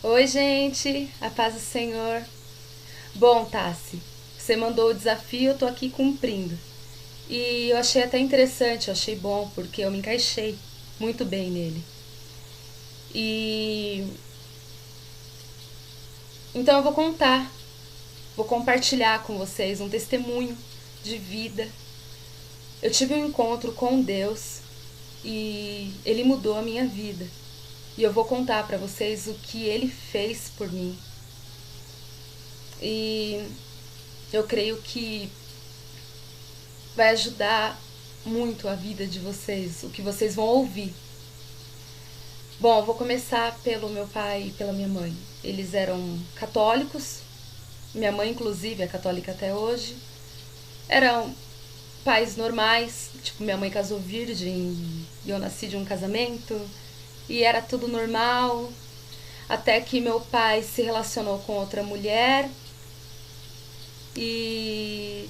Oi, gente, a paz do Senhor. Bom, Tassi, você mandou o desafio, eu tô aqui cumprindo. E eu achei até interessante, eu achei bom, porque eu me encaixei muito bem nele. E então eu vou compartilhar com vocês um testemunho de vida. Eu tive um encontro com Deus e ele mudou a minha vida. E eu vou contar para vocês o que ele fez por mim. E eu creio que vai ajudar muito a vida de vocês, o que vocês vão ouvir. Bom, vou começar pelo meu pai e pela minha mãe. Eles eram católicos, minha mãe, inclusive, é católica até hoje. Eram pais normais, tipo, minha mãe casou virgem e eu nasci de um casamento e era tudo normal. Até que meu pai se relacionou com outra mulher e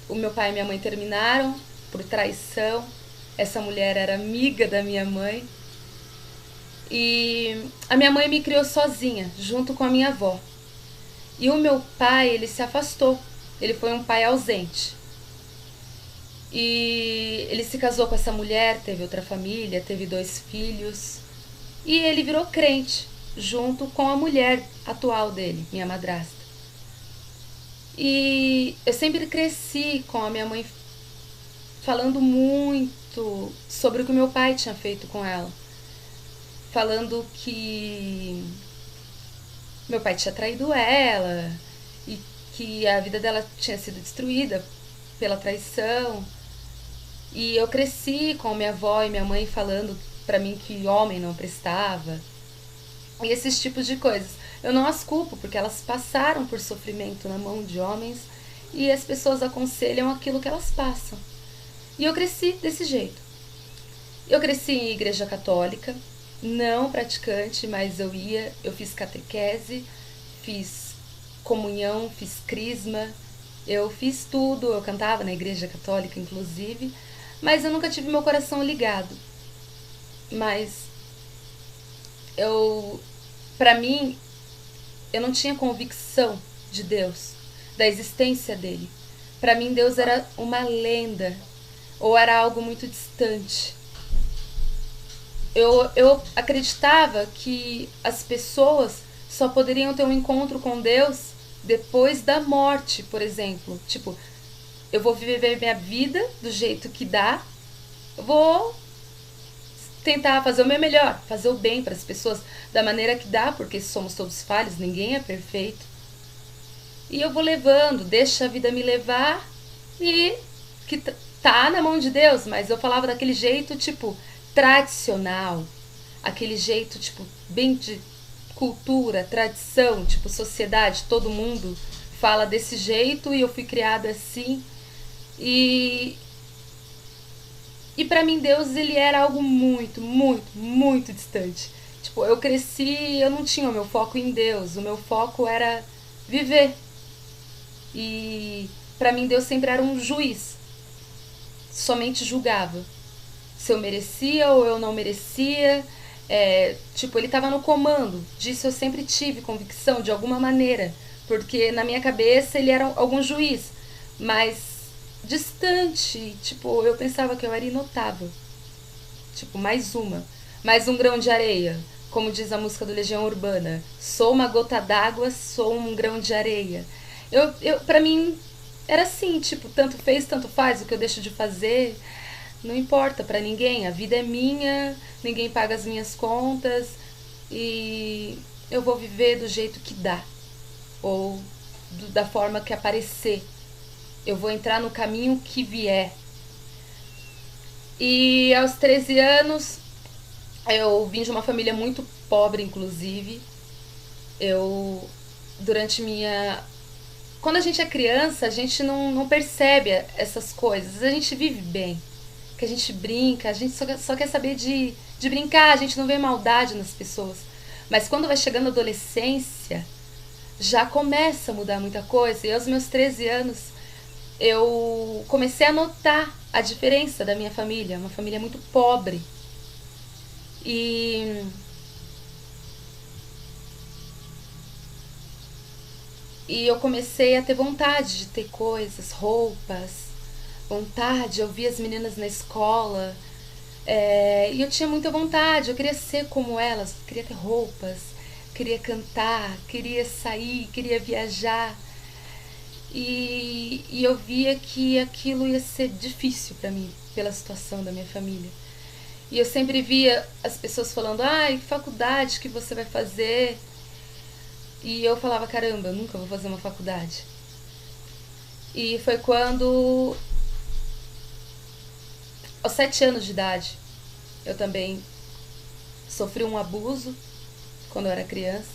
o meu pai e minha mãe terminaram por traição. Essa mulher era amiga da minha mãe. E a minha mãe me criou sozinha, junto com a minha avó. E o meu pai, ele se afastou. Ele foi um pai ausente. E ele se casou com essa mulher, teve outra família, teve 2 filhos. E ele virou crente, junto com a mulher atual dele, minha madrasta. E eu sempre cresci com a minha mãe falando muito sobre o que meu pai tinha feito com ela. Falando que meu pai tinha traído ela e que a vida dela tinha sido destruída pela traição. E eu cresci com minha avó e minha mãe falando pra mim que homem não prestava. E esses tipos de coisas. Eu não as culpo porque elas passaram por sofrimento na mão de homens e as pessoas aconselham aquilo que elas passam. E eu cresci desse jeito. Eu cresci em igreja católica, não praticante, mas eu fiz catequese, fiz comunhão, fiz crisma, eu fiz tudo, eu cantava na igreja católica inclusive, mas eu nunca tive meu coração ligado. Mas eu, pra mim, eu não tinha convicção de Deus, da existência dele. Pra mim Deus era uma lenda ou era algo muito distante. Eu acreditava que as pessoas só poderiam ter um encontro com Deus depois da morte, por exemplo. Tipo, eu vou viver minha vida do jeito que dá, eu vou tentar fazer o meu melhor, fazer o bem para as pessoas da maneira que dá, porque somos todos falhos, ninguém é perfeito. E eu vou levando, deixa a vida me levar e que tá na mão de Deus, mas eu falava daquele jeito, tipo, tradicional, aquele jeito, tipo, bem de cultura, tradição, tipo, sociedade, todo mundo fala desse jeito e eu fui criada assim. E e para mim Deus ele era algo muito, muito, muito distante. Tipo, eu cresci, eu não tinha o meu foco em Deus, o meu foco era viver. E para mim Deus sempre era um juiz, somente julgava se eu merecia ou eu não merecia. Tipo, ele estava no comando. Disso eu sempre tive convicção, de alguma maneira. Porque na minha cabeça ele era algum juiz. Mas distante. Tipo, eu pensava que eu era inotável. Tipo, mais uma. Mais um grão de areia. Como diz a música do Legião Urbana. Sou uma gota d'água, sou um grão de areia. Pra mim, era assim, tipo, tanto fez, tanto faz o que eu deixo de fazer. Não importa pra ninguém, a vida é minha, ninguém paga as minhas contas e eu vou viver do jeito que dá ou da forma que aparecer. Eu vou entrar no caminho que vier. E aos 13 anos, eu vim de uma família muito pobre, inclusive. Eu, durante minha. Quando a gente é criança, a gente não percebe essas coisas, a gente vive bem. Que a gente brinca, a gente só quer saber de brincar, a gente não vê maldade nas pessoas. Mas quando vai chegando a adolescência, já começa a mudar muita coisa. E aos meus 13 anos, eu comecei a notar a diferença da minha família, uma família muito pobre. E E eu comecei a ter vontade de ter coisas, roupas, vontade, eu via as meninas na escola, e eu tinha muita vontade, eu queria ser como elas, queria ter roupas, queria cantar, queria sair, queria viajar. E eu via que aquilo ia ser difícil para mim, pela situação da minha família. E eu sempre via as pessoas falando, ai, que faculdade que você vai fazer? E eu falava, caramba, eu nunca vou fazer uma faculdade. E foi quando, aos 7 anos de idade, eu também sofri um abuso quando eu era criança.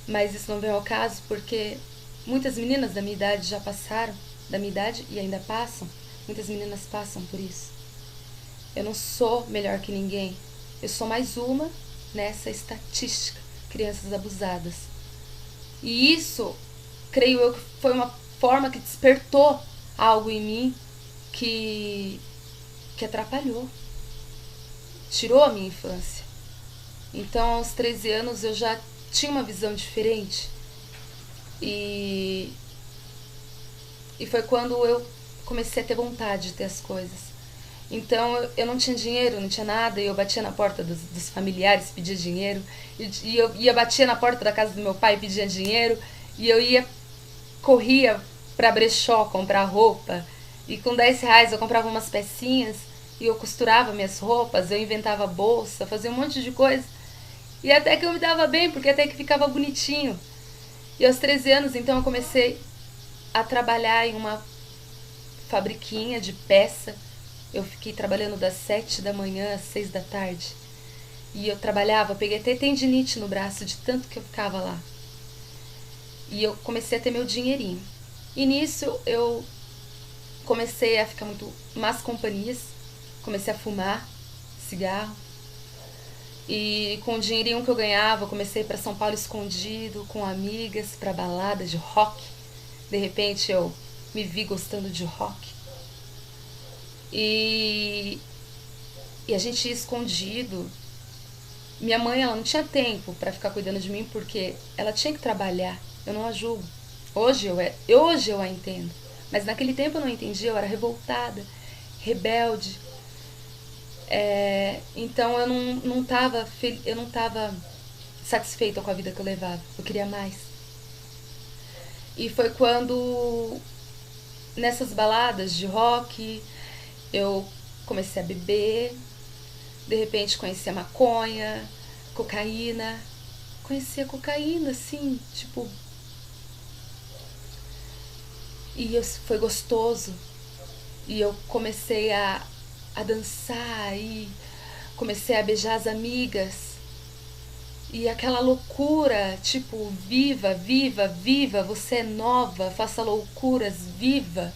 Mas isso não vem ao caso porque muitas meninas da minha idade já passaram, da minha idade e ainda passam. Muitas meninas passam por isso. Eu não sou melhor que ninguém. Eu sou mais uma nessa estatística. Crianças abusadas. E isso, creio eu, que foi uma forma que despertou algo em mim que atrapalhou. Tirou a minha infância. Então, aos 13 anos, eu já tinha uma visão diferente. E foi quando eu comecei a ter vontade de ter as coisas. Então eu não tinha dinheiro, não tinha nada, e eu batia na porta dos familiares, pedia dinheiro, e eu ia batia na porta da casa do meu pai, pedia dinheiro, e eu corria pra brechó comprar roupa, e com 10 reais eu comprava umas pecinhas, e eu costurava minhas roupas, eu inventava bolsa, fazia um monte de coisa, e até que eu me dava bem, porque até que ficava bonitinho. E aos 13 anos, então, eu comecei a trabalhar em uma fabriquinha de peça. Eu fiquei trabalhando das 7 da manhã às 6 da tarde. E eu trabalhava, peguei até tendinite no braço de tanto que eu ficava lá. E eu comecei a ter meu dinheirinho. E nisso eu comecei a ficar muito más companhias. Comecei a fumar cigarro. E com o dinheirinho que eu ganhava, eu comecei para São Paulo escondido, com amigas, para balada de rock. De repente eu me vi gostando de rock. E a gente ia escondido. Minha mãe, ela não tinha tempo para ficar cuidando de mim porque ela tinha que trabalhar. Eu não a julgo. Hoje eu a entendo. Mas naquele tempo eu não entendia, eu era revoltada, rebelde. Então eu não tava satisfeita com a vida que eu levava. Eu queria mais. E foi quando, nessas baladas de rock, eu comecei a beber. De repente conheci a maconha, cocaína. Conheci a cocaína, assim, tipo... E foi gostoso. E eu comecei a dançar e comecei a beijar as amigas. E aquela loucura, tipo, viva, viva, viva, você é nova, faça loucuras, viva.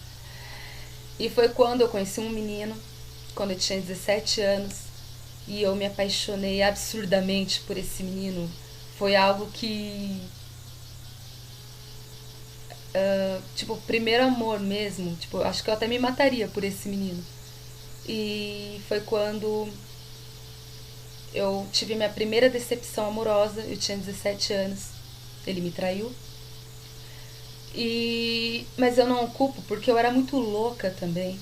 E foi quando eu conheci um menino, quando eu tinha 17 anos, e eu me apaixonei absurdamente por esse menino. Foi algo que... tipo, primeiro amor mesmo. Tipo, acho que eu até me mataria por esse menino. E foi quando eu tive minha primeira decepção amorosa. Eu tinha 17 anos. Ele me traiu. Mas eu não o culpo porque eu era muito louca também.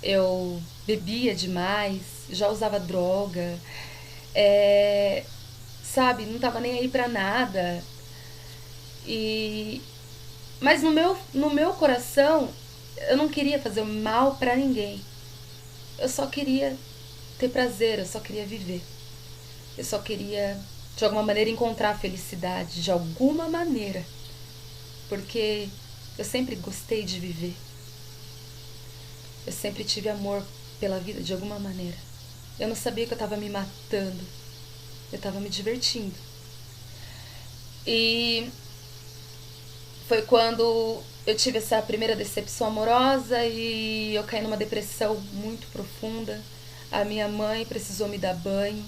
Eu bebia demais, já usava droga, sabe, não tava nem aí pra nada. Mas no meu coração, eu não queria fazer mal pra ninguém. Eu só queria ter prazer, eu só queria viver. Eu só queria, de alguma maneira, encontrar a felicidade, de alguma maneira. Porque eu sempre gostei de viver. Eu sempre tive amor pela vida de alguma maneira. Eu não sabia que eu estava me matando. Eu estava me divertindo. E foi quando eu tive essa primeira decepção amorosa e eu caí numa depressão muito profunda. A minha mãe precisou me dar banho.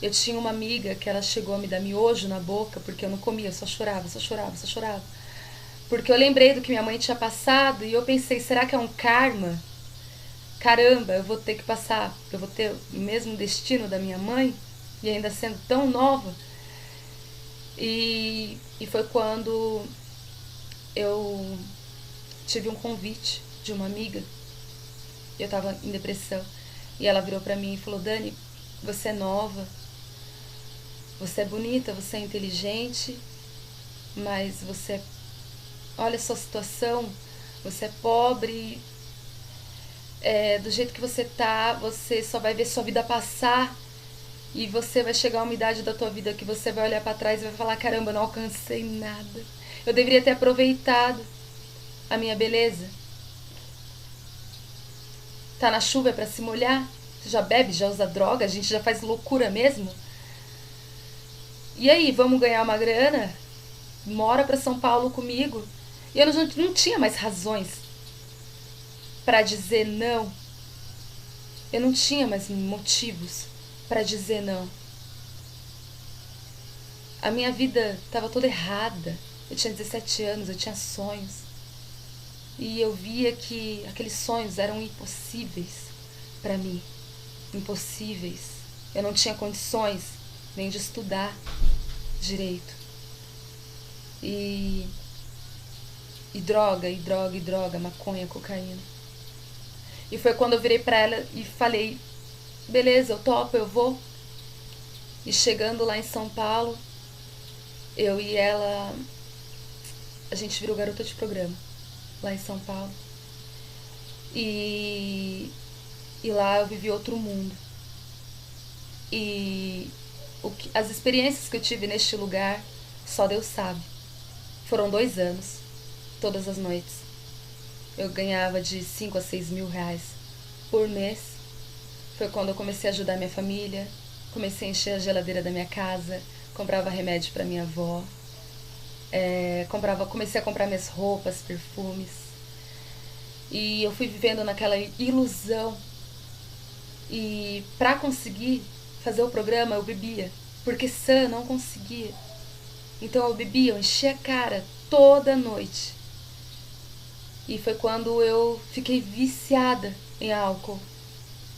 Eu tinha uma amiga que ela chegou a me dar miojo na boca porque eu não comia, eu só chorava, só chorava, só chorava. Porque eu lembrei do que minha mãe tinha passado e eu pensei, será que é um karma? Caramba, eu vou ter que passar, eu vou ter o mesmo destino da minha mãe e ainda sendo tão nova. E foi quando eu tive um convite de uma amiga. Eu tava em depressão. E ela virou pra mim e falou: Dani, você é nova, você é bonita, você é inteligente, mas você, olha a sua situação, você é pobre, do jeito que você tá, você só vai ver sua vida passar e você vai chegar a uma idade da tua vida que você vai olhar pra trás e vai falar: caramba, eu não alcancei nada. Eu deveria ter aproveitado a minha beleza. Tá na chuva é pra se molhar. Você já bebe, já usa droga, a gente já faz loucura mesmo. E aí, vamos ganhar uma grana? Mora pra São Paulo comigo. E eu não tinha mais razões pra dizer não. Eu não tinha mais motivos pra dizer não. A minha vida tava toda errada. Eu tinha 17 anos, eu tinha sonhos. E eu via que aqueles sonhos eram impossíveis pra mim. Impossíveis. Eu não tinha condições nem de estudar direito. E droga, maconha, cocaína. E foi quando eu virei pra ela e falei: beleza, eu topo, eu vou. E chegando lá em São Paulo, eu e ela, a gente virou garota de programa lá em São Paulo. E lá eu vivi outro mundo. E as experiências que eu tive neste lugar, só Deus sabe. Foram 2 anos, todas as noites. Eu ganhava de 5 a 6 mil reais por mês. Foi quando eu comecei a ajudar minha família, comecei a encher a geladeira da minha casa, comprava remédio pra minha avó, comecei a comprar minhas roupas, perfumes. E eu fui vivendo naquela ilusão. E pra conseguir fazer o programa eu bebia, porque sã não conseguia. Então eu bebia, eu enchia a cara toda noite. E foi quando eu fiquei viciada em álcool,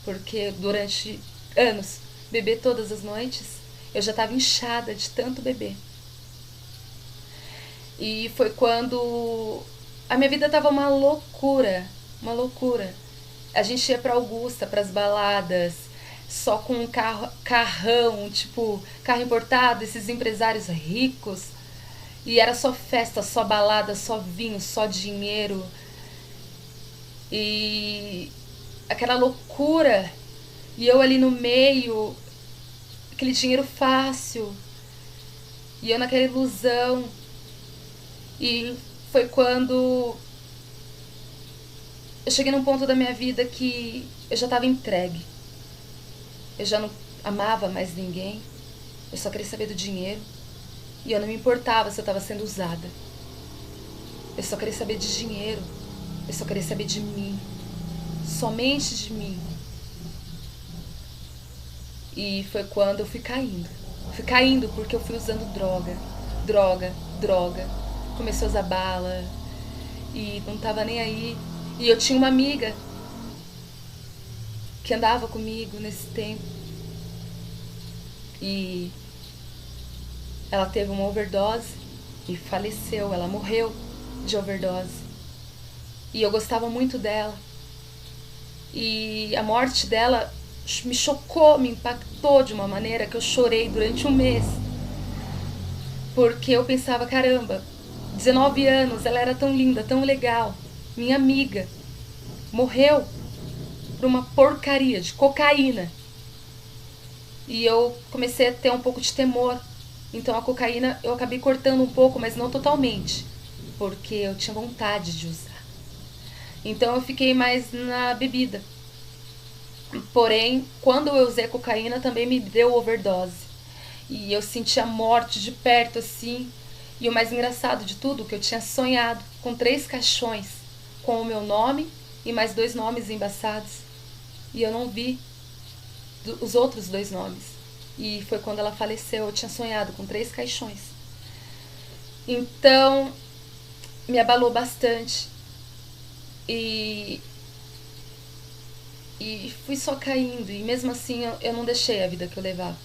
porque durante anos, beber todas as noites, eu já estava inchada de tanto beber. E foi quando a minha vida tava uma loucura, uma loucura. A gente ia pra Augusta, pras baladas, só com um carrão, tipo, carro importado, esses empresários ricos. E era só festa, só balada, só vinho, só dinheiro. E aquela loucura. E eu ali no meio, aquele dinheiro fácil. E eu naquela ilusão. E foi quando eu cheguei num ponto da minha vida que eu já estava entregue. Eu já não amava mais ninguém. Eu só queria saber do dinheiro. E eu não me importava se eu estava sendo usada. Eu só queria saber de dinheiro. Eu só queria saber de mim. Somente de mim. E foi quando eu fui caindo. Fui caindo porque eu fui usando droga. Droga. Comecei a usar bala. E não tava nem aí. E eu tinha uma amiga que andava comigo nesse tempo. E ela teve uma overdose e faleceu. Ela morreu de overdose. E eu gostava muito dela. E a morte dela me chocou, me impactou de uma maneira que eu chorei durante um mês. Porque eu pensava, caramba, 19 anos, ela era tão linda, tão legal. Minha amiga morreu por uma porcaria de cocaína. E eu comecei a ter um pouco de temor. Então a cocaína eu acabei cortando um pouco, mas não totalmente. Porque eu tinha vontade de usar. Então eu fiquei mais na bebida. Porém, quando eu usei a cocaína também me deu overdose. E eu senti a morte de perto assim. E o mais engraçado de tudo, que eu tinha sonhado com 3 caixões com o meu nome e mais 2 nomes embaçados. E eu não vi os outros 2 nomes. E foi quando ela faleceu, eu tinha sonhado com 3 caixões. Então, me abalou bastante. E fui só caindo. E mesmo assim eu não deixei a vida que eu levava.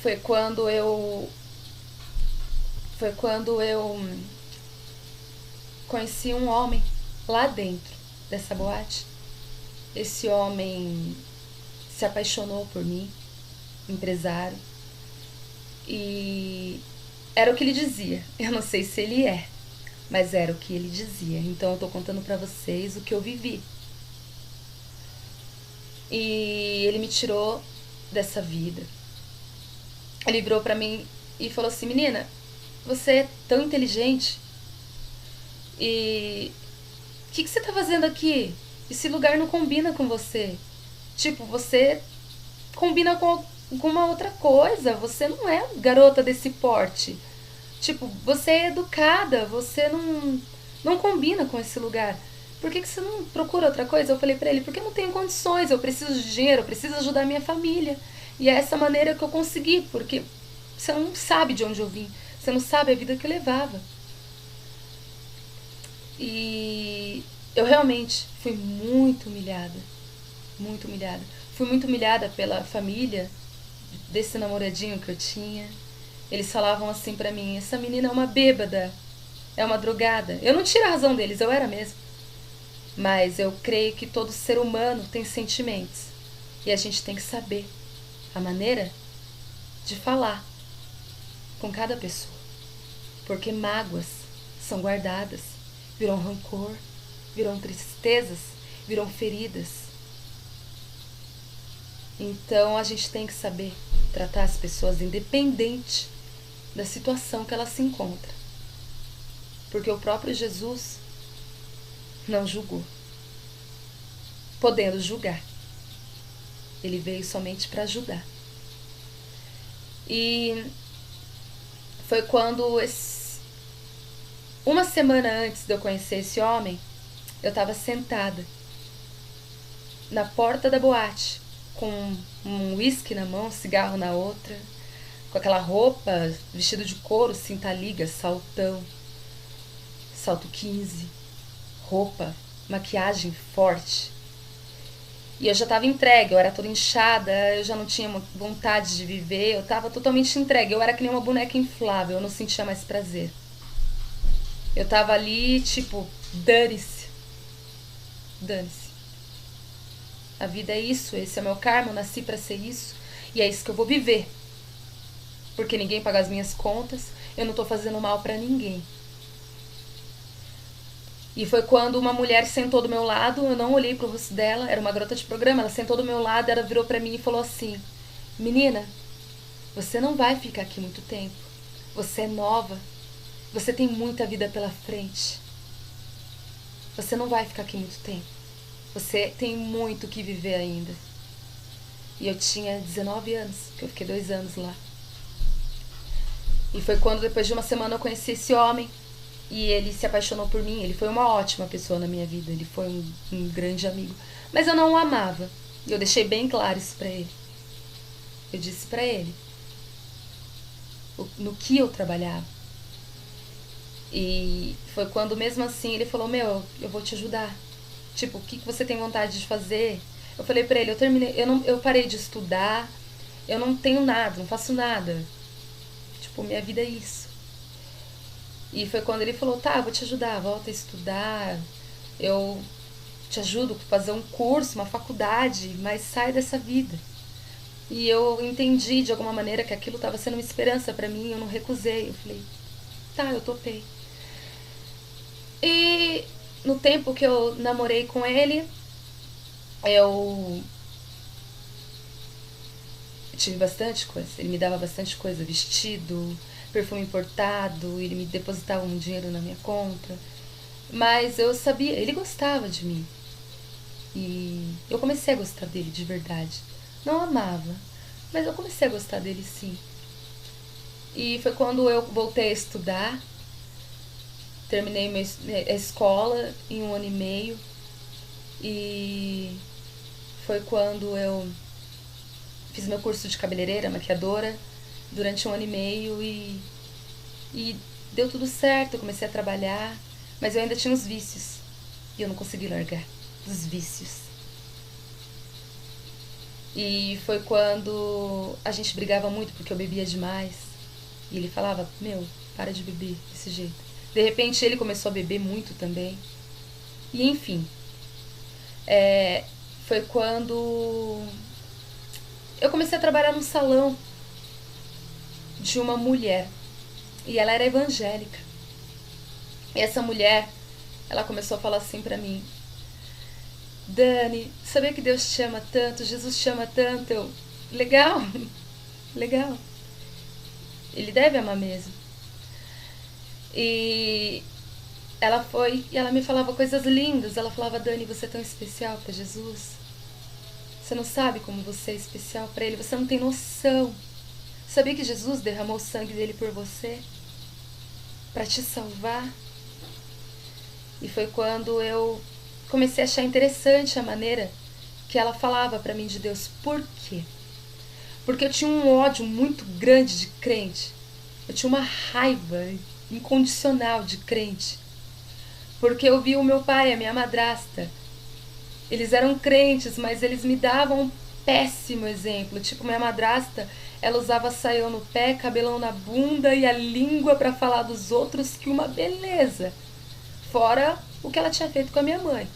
Foi quando eu conheci um homem lá dentro dessa boate. Esse homem se apaixonou por mim, empresário, e era o que ele dizia. Eu não sei se ele é, mas era o que ele dizia. Então eu tô contando pra vocês o que eu vivi. E ele me tirou dessa vida. Ele virou pra mim e falou assim: menina, você é tão inteligente. E o que você tá fazendo aqui? Esse lugar não combina com você. Tipo, você combina com uma outra coisa. Você não é garota desse porte. Tipo, você é educada. Você não combina com esse lugar. Por que você não procura outra coisa? Eu falei pra ele: porque eu não tenho condições. Eu preciso de dinheiro. Eu preciso ajudar a minha família. E é essa maneira que eu consegui. Porque você não sabe de onde eu vim. Você não sabe a vida que eu levava. E eu realmente fui muito humilhada. Muito humilhada. Fui muito humilhada pela família desse namoradinho que eu tinha. Eles falavam assim pra mim: essa menina é uma bêbada, é uma drogada. Eu não tiro a razão deles, eu era mesmo. Mas eu creio que todo ser humano tem sentimentos. E a gente tem que saber a maneira de falar com cada pessoa. Porque mágoas são guardadas, viram rancor, viram tristezas, viram feridas. Então a gente tem que saber tratar as pessoas independente da situação que ela se encontra. Porque o próprio Jesus não julgou, podendo julgar. Ele veio somente para ajudar. E foi quando, uma semana antes de eu conhecer esse homem, eu estava sentada na porta da boate, com um uísque na mão, um cigarro na outra, com aquela roupa, vestido de couro, cinta-liga, saltão, salto 15, roupa, maquiagem forte. E eu já estava entregue, eu era toda inchada, eu já não tinha vontade de viver, eu estava totalmente entregue. Eu era que nem uma boneca inflável, eu não sentia mais prazer. Eu estava ali, tipo, dane-se. Dane-se. A vida é isso, esse é meu karma, eu nasci para ser isso. E é isso que eu vou viver. Porque ninguém paga as minhas contas, eu não tô fazendo mal para ninguém. E foi quando uma mulher sentou do meu lado, eu não olhei pro rosto dela, era uma garota de programa, ela sentou do meu lado, ela virou pra mim e falou assim: menina, você não vai ficar aqui muito tempo. Você é nova, você tem muita vida pela frente. Você não vai ficar aqui muito tempo. Você tem muito que viver ainda. E eu tinha 19 anos, que eu fiquei 2 anos lá. E foi quando, depois de uma semana, eu conheci esse homem. E ele se apaixonou por mim. Ele foi uma ótima pessoa na minha vida. Ele foi um grande amigo. Mas eu não o amava. E eu deixei bem claro isso pra ele. Eu disse pra ele no que eu trabalhava. E foi quando, mesmo assim, ele falou: meu, eu vou te ajudar. Tipo, o que você tem vontade de fazer? Eu falei pra ele: eu parei de estudar. Eu não tenho nada, não faço nada. Tipo, minha vida é isso. E foi quando ele falou: tá, eu vou te ajudar, volta a estudar, eu te ajudo a fazer um curso, uma faculdade, mas sai dessa vida. E eu entendi de alguma maneira que aquilo estava sendo uma esperança para mim, eu não recusei. Eu falei: tá, eu topei. E no tempo que eu namorei com ele, eu tive bastante coisa. Ele me dava bastante coisa, vestido, perfume importado, ele me depositava um dinheiro na minha conta. Mas eu sabia, ele gostava de mim. E eu comecei a gostar dele de verdade. Não amava, mas eu comecei a gostar dele sim. E foi quando eu voltei a estudar. Terminei a escola em 1 ano e meio. E foi quando eu fiz meu curso de cabeleireira, maquiadora, durante 1 ano e meio. E deu tudo certo, eu comecei a trabalhar. Mas eu ainda tinha os vícios. E eu não consegui largar dos vícios. E foi quando a gente brigava muito porque eu bebia demais. E ele falava: meu, para de beber desse jeito. De repente ele começou a beber muito também. E enfim, foi quando eu comecei a trabalhar num salão de uma mulher. E ela era evangélica. E essa mulher, ela começou a falar assim pra mim: Dani, sabia que Deus te ama tanto, Jesus te ama tanto? Eu, legal, legal. Ele deve amar mesmo. E ela me falava coisas lindas. Ela falava: Dani, você é tão especial pra Jesus. Você não sabe como você é especial pra ele, você não tem noção. Sabia que Jesus derramou o sangue dele por você? Pra te salvar? E foi quando eu comecei a achar interessante a maneira que ela falava pra mim de Deus. Por quê? Porque eu tinha um ódio muito grande de crente. Eu tinha uma raiva incondicional de crente. Porque eu vi o meu pai e a minha madrasta. Eles eram crentes, mas eles me davam um péssimo exemplo. Tipo, minha madrasta, ela usava saiô no pé, cabelão na bunda e a língua pra falar dos outros, que uma beleza. Fora o que ela tinha feito com a minha mãe.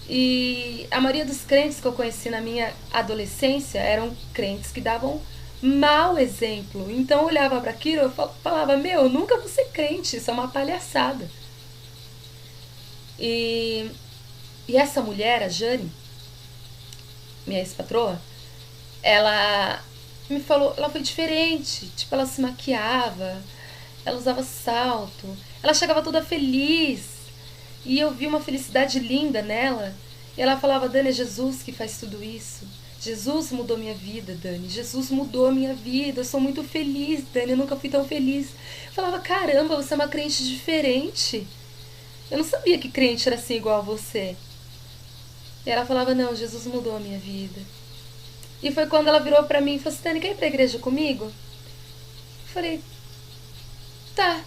E a maioria dos crentes que eu conheci na minha adolescência eram crentes que davam mau exemplo. Então eu olhava para aquilo e falava: meu, eu nunca vou ser crente, isso é uma palhaçada. E essa mulher, a Jane, minha ex-patroa, ela me falou, ela foi diferente. Tipo, ela se maquiava, ela usava salto, ela chegava toda feliz. E eu vi uma felicidade linda nela. E ela falava: Dani, é Jesus que faz tudo isso. Jesus mudou minha vida, Dani. Jesus mudou minha vida. Eu sou muito feliz, Dani. Eu nunca fui tão feliz. Eu falava: caramba, você é uma crente diferente. Eu não sabia que crente era assim igual a você. E ela falava: não, Jesus mudou a minha vida. E foi quando ela virou pra mim e falou assim: Dani, quer ir pra igreja comigo? Eu falei: tá,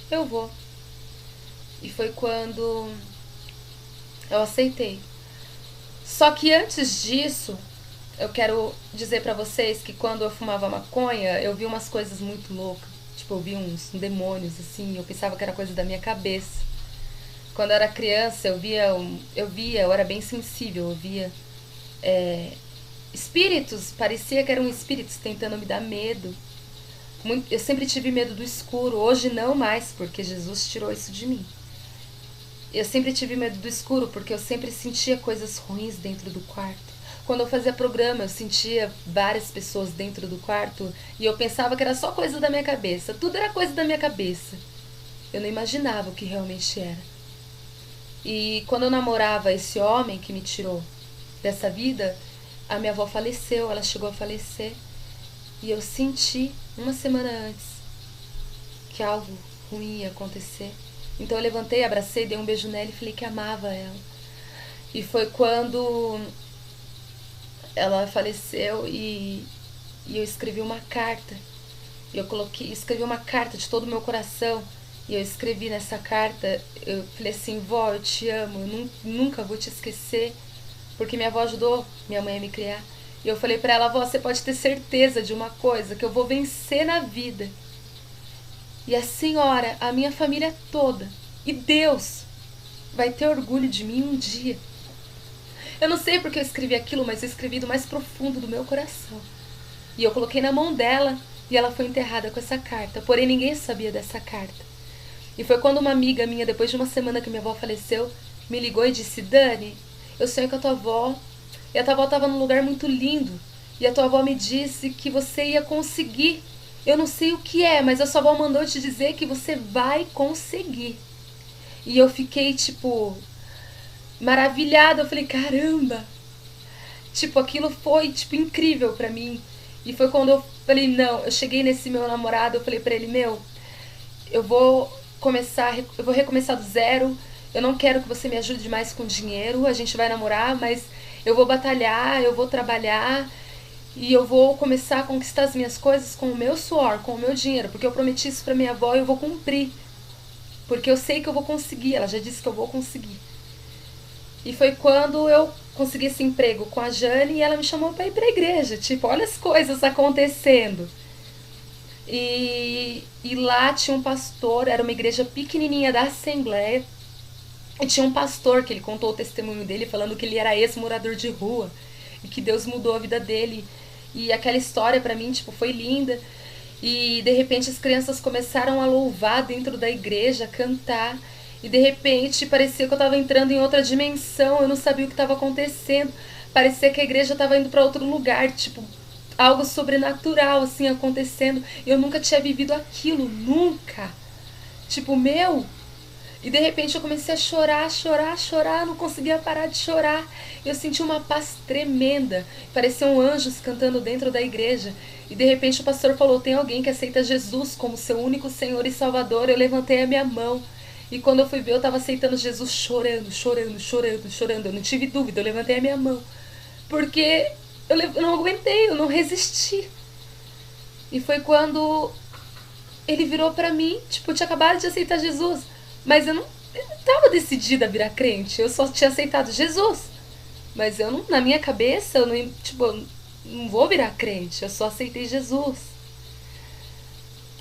eu vou. E foi quando eu aceitei. Só que antes disso, eu quero dizer pra vocês que quando eu fumava maconha, eu vi umas coisas muito loucas. Tipo, eu vi uns demônios, assim, eu pensava que era coisa da minha cabeça. Quando eu era criança, eu era bem sensível, eu via espíritos, parecia que eram espíritos tentando me dar medo. Eu sempre tive medo do escuro, hoje não mais, porque Jesus tirou isso de mim. Eu sempre tive medo do escuro porque eu sempre sentia coisas ruins dentro do quarto. Quando eu fazia programa, eu sentia várias pessoas dentro do quarto e eu pensava que era só coisa da minha cabeça. Tudo era coisa da minha cabeça. Eu não imaginava o que realmente era. E quando eu namorava esse homem que me tirou dessa vida, a minha avó faleceu, ela chegou a falecer. E eu senti, uma semana antes, que algo ruim ia acontecer. Então eu levantei, abracei, dei um beijo nela e falei que amava ela. E foi quando ela faleceu e eu escrevi uma carta. Escrevi uma carta de todo o meu coração. E eu escrevi nessa carta, eu falei assim: vó, eu te amo, eu nunca vou te esquecer. Porque minha avó ajudou minha mãe a me criar. E eu falei pra ela: vó, você pode ter certeza de uma coisa, que eu vou vencer na vida. E a senhora, a minha família toda, e Deus vai ter orgulho de mim um dia. Eu não sei porque eu escrevi aquilo, mas eu escrevi do mais profundo do meu coração. E eu coloquei na mão dela e ela foi enterrada com essa carta. Porém, ninguém sabia dessa carta. E foi quando uma amiga minha, depois de uma semana que minha avó faleceu, me ligou e disse: Dani, eu sonhei com a tua avó. E a tua avó estava num lugar muito lindo. E a tua avó me disse que você ia conseguir. Eu não sei o que é, mas a sua avó mandou te dizer que você vai conseguir. E eu fiquei, tipo, maravilhada. Eu falei: caramba! Tipo, aquilo foi, tipo, incrível pra mim. E foi quando eu falei: não, eu cheguei nesse meu namorado, eu falei pra ele: meu, eu vou recomeçar do zero. Eu não quero que você me ajude mais com dinheiro. A gente vai namorar, mas eu vou batalhar, eu vou trabalhar e eu vou começar a conquistar as minhas coisas com o meu suor, com o meu dinheiro, porque eu prometi isso pra minha avó e eu vou cumprir. Porque eu sei que eu vou conseguir, ela já disse que eu vou conseguir. E foi quando eu consegui esse emprego com a Jane e ela me chamou pra ir pra igreja. Tipo, olha as coisas acontecendo. E lá tinha um pastor, era uma igreja pequenininha da Assembleia. E tinha um pastor que ele contou o testemunho dele falando que ele era ex-morador de rua e que Deus mudou a vida dele. E aquela história pra mim, tipo, foi linda. E de repente as crianças começaram a louvar dentro da igreja, a cantar. E de repente parecia que eu tava entrando em outra dimensão, eu não sabia o que estava acontecendo. Parecia que a igreja tava indo para outro lugar, tipo, algo sobrenatural assim acontecendo. E eu nunca tinha vivido aquilo, nunca. Tipo, meu, e de repente eu comecei a chorar, chorar, chorar, não conseguia parar de chorar. Eu senti uma paz tremenda. Pareciam anjos cantando dentro da igreja. E de repente o pastor falou: tem alguém que aceita Jesus como seu único Senhor e Salvador. Eu levantei a minha mão. E quando eu fui ver, eu estava aceitando Jesus chorando, chorando, chorando, chorando. Eu não tive dúvida, eu levantei a minha mão. Porque eu não aguentei, eu não resisti. E foi quando ele virou pra mim, tipo, eu tinha acabado de aceitar Jesus. Mas eu não estava decidida a virar crente. Eu só tinha aceitado Jesus. Mas eu não, na minha cabeça, eu não, tipo, eu não vou virar crente. Eu só aceitei Jesus.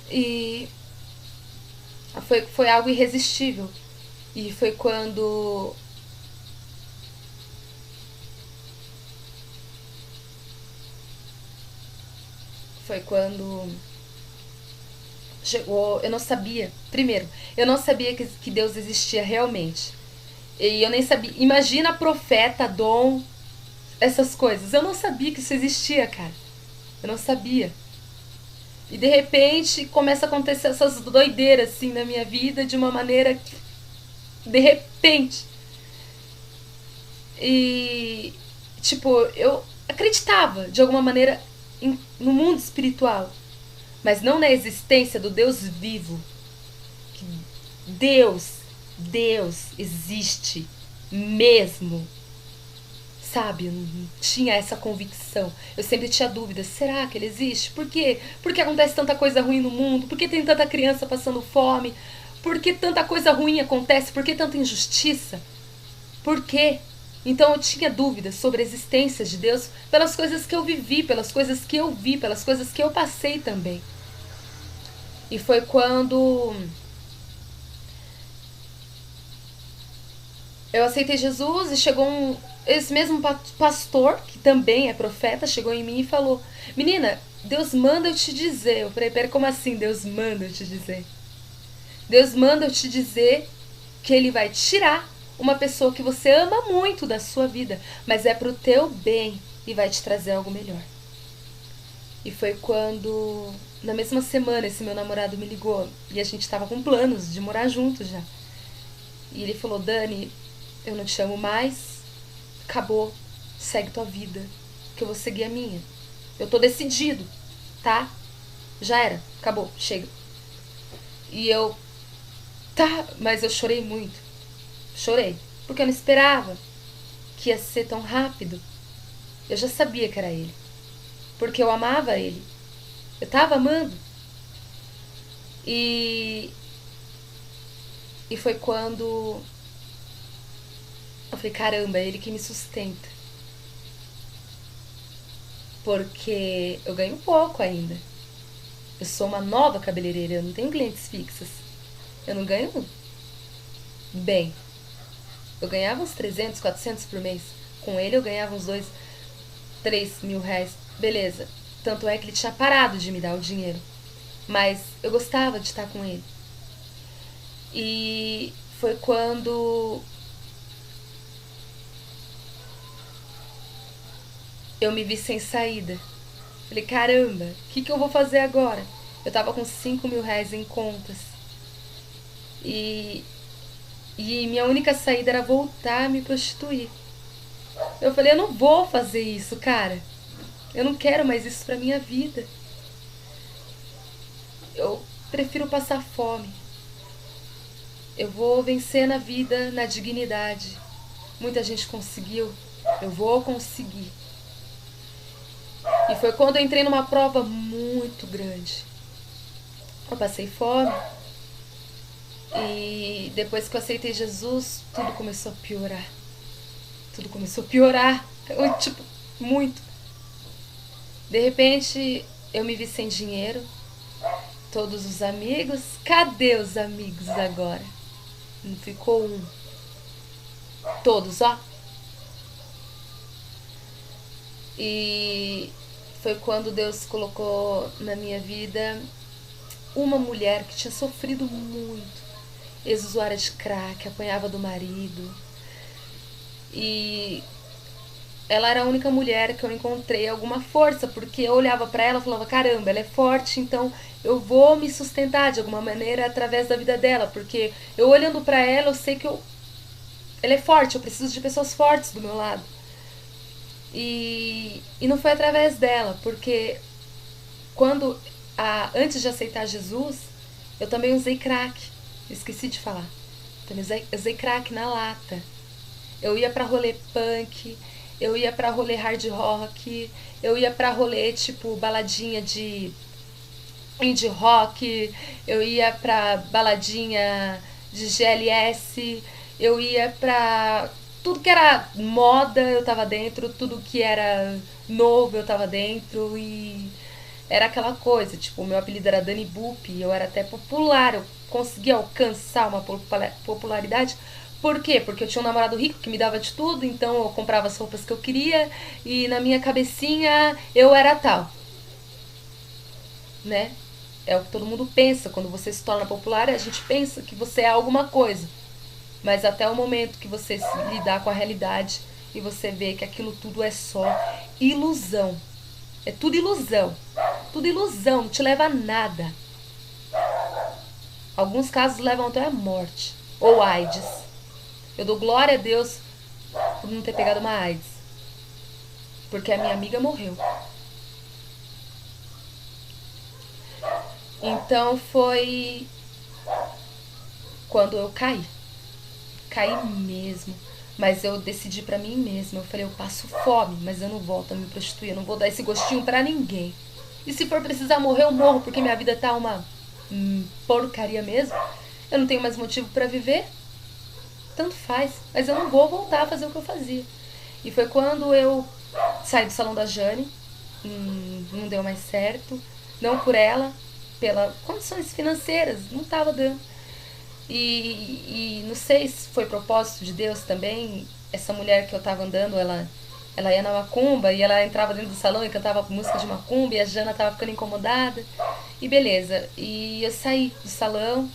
E foi algo irresistível. E foi quando foi quando chegou, eu não sabia. Primeiro, eu não sabia que Deus existia realmente. E eu nem sabia. Imagina profeta, dom, essas coisas. Eu não sabia que isso existia, cara. Eu não sabia. E de repente começa a acontecer essas doideiras assim na minha vida de uma maneira que, de repente. E tipo, eu acreditava de alguma maneira no mundo espiritual, mas não na existência do Deus vivo. Que Deus existe mesmo. Sabe, eu não tinha essa convicção. Eu sempre tinha dúvidas. Será que ele existe? Por quê? Por que acontece tanta coisa ruim no mundo? Por que tem tanta criança passando fome? Por que tanta coisa ruim acontece? Por que tanta injustiça? Por quê? Então eu tinha dúvidas sobre a existência de Deus pelas coisas que eu vivi, pelas coisas que eu vi, pelas coisas que eu passei também. E foi quando eu aceitei Jesus e chegou esse mesmo pastor, que também é profeta, chegou em mim e falou: menina, Deus manda eu te dizer. Eu falei: pera, como assim Deus manda eu te dizer? Deus manda eu te dizer que ele vai tirar uma pessoa que você ama muito da sua vida, mas é pro teu bem e vai te trazer algo melhor. E foi quando, na mesma semana, esse meu namorado me ligou e a gente tava com planos de morar juntos já. E ele falou: Dani, eu não te amo mais, acabou, segue tua vida, que eu vou seguir a minha. Eu tô decidido, tá? Já era, acabou, chega. E eu, tá, mas eu chorei muito. Chorei, porque eu não esperava que ia ser tão rápido. Eu já sabia que era ele, porque eu amava ele. Eu tava amando. E foi quando eu falei: caramba, é ele que me sustenta. Porque eu ganho pouco ainda. Eu sou uma nova cabeleireira, eu não tenho clientes fixos. Eu não ganho bem. Eu ganhava uns 300, 400 por mês. Com ele eu ganhava uns 2, 3 mil reais. Beleza. Tanto é que ele tinha parado de me dar o dinheiro. Mas eu gostava de estar com ele. E foi quando eu me vi sem saída. Falei: caramba, o que eu vou fazer agora? Eu tava com 5 mil reais em contas. E minha única saída era voltar a me prostituir. Eu falei: eu não vou fazer isso, cara. Eu não quero mais isso pra minha vida. Eu prefiro passar fome. Eu vou vencer na vida, na dignidade. Muita gente conseguiu. Eu vou conseguir. E foi quando eu entrei numa prova muito grande. Eu passei fome. E depois que eu aceitei Jesus, tudo começou a piorar. Tudo começou a piorar. Eu, tipo, muito. De repente, eu me vi sem dinheiro. todos os amigos. Cadê os amigos agora? Não ficou um. Todos, ó. E foi quando Deus colocou na minha vida uma mulher que tinha sofrido muito, ex-usuária de crack, apanhava do marido. E ela era a única mulher que eu encontrei alguma força, porque eu olhava pra ela e falava, caramba, ela é forte, então eu vou me sustentar de alguma maneira através da vida dela, porque eu olhando pra ela, eu sei que ela é forte, eu preciso de pessoas fortes do meu lado. E não foi através dela, porque antes de aceitar Jesus, eu também usei crack. Esqueci de falar. Também usei crack na lata. Eu ia pra rolê punk, eu ia pra rolê hard rock, eu ia pra rolê tipo baladinha de indie rock, eu ia pra baladinha de GLS, eu ia pra tudo que era moda eu tava dentro, tudo que era novo eu tava dentro e era aquela coisa, tipo, o meu apelido era Dani Boop, eu era até popular, eu conseguia alcançar uma popularidade. Por quê? Porque eu tinha um namorado rico que me dava de tudo, então eu comprava as roupas que eu queria e na minha cabecinha eu era tal, né? É o que todo mundo pensa, quando você se torna popular, a gente pensa que você é alguma coisa. Mas até o momento que você se lidar com a realidade e você vê que aquilo tudo é só ilusão. É tudo ilusão. Tudo ilusão, não te leva a nada. Alguns casos levam até a morte. Ou AIDS. Eu dou glória a Deus por não ter pegado uma AIDS. Porque a minha amiga morreu. Então foi quando eu caí. Caí mesmo. Mas eu decidi pra mim mesma. Eu falei, eu passo fome, mas eu não volto a me prostituir. Eu não vou dar esse gostinho pra ninguém. E se for precisar morrer, eu morro, porque minha vida tá uma porcaria mesmo. Eu não tenho mais motivo pra viver. Tanto faz. Mas eu não vou voltar a fazer o que eu fazia. E foi quando eu saí do salão da Jane. Não deu mais certo. Não por ela, pelas condições financeiras. Não tava dando. E não sei se foi propósito de Deus também. Essa mulher que eu tava andando, ela ia na macumba e ela entrava dentro do salão e cantava música de macumba e a Jana tava ficando incomodada. E beleza. E eu saí do salão.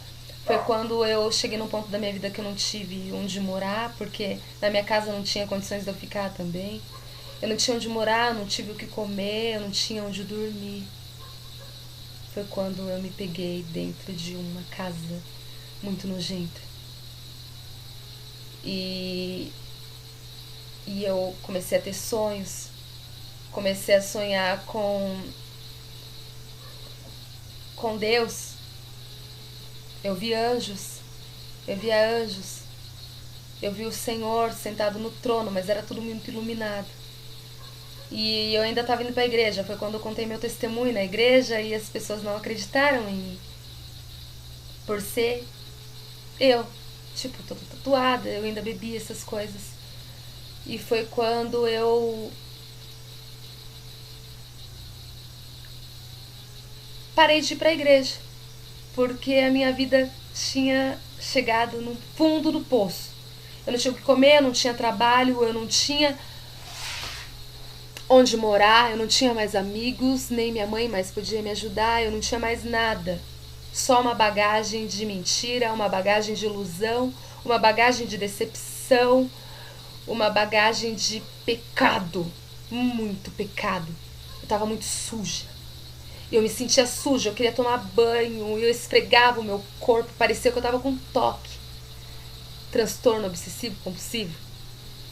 Foi quando eu cheguei num ponto da minha vida que eu não tive onde morar, porque na minha casa não tinha condições de eu ficar também. Eu não tinha onde morar, não tive o que comer, eu não tinha onde dormir. Foi quando eu me peguei dentro de uma casa muito nojenta. E eu comecei a ter sonhos. Comecei a sonhar com Deus. Eu vi anjos. Eu via anjos. Eu vi o Senhor sentado no trono, mas era tudo muito iluminado. E eu ainda estava indo para a igreja. Foi quando eu contei meu testemunho na igreja e as pessoas não acreditaram em mim. Por ser eu, tipo, toda tatuada, eu ainda bebia essas coisas. E foi quando eu parei de ir pra igreja, porque a minha vida tinha chegado no fundo do poço. Eu não tinha o que comer, eu não tinha trabalho, eu não tinha onde morar, eu não tinha mais amigos, nem minha mãe mais podia me ajudar, eu não tinha mais nada. Só uma bagagem de mentira, uma bagagem de ilusão, uma bagagem de decepção, uma bagagem de pecado, muito pecado. Eu tava muito suja. Eu me sentia suja, eu queria tomar banho, eu esfregava o meu corpo, parecia que eu tava com toque. Transtorno obsessivo compulsivo.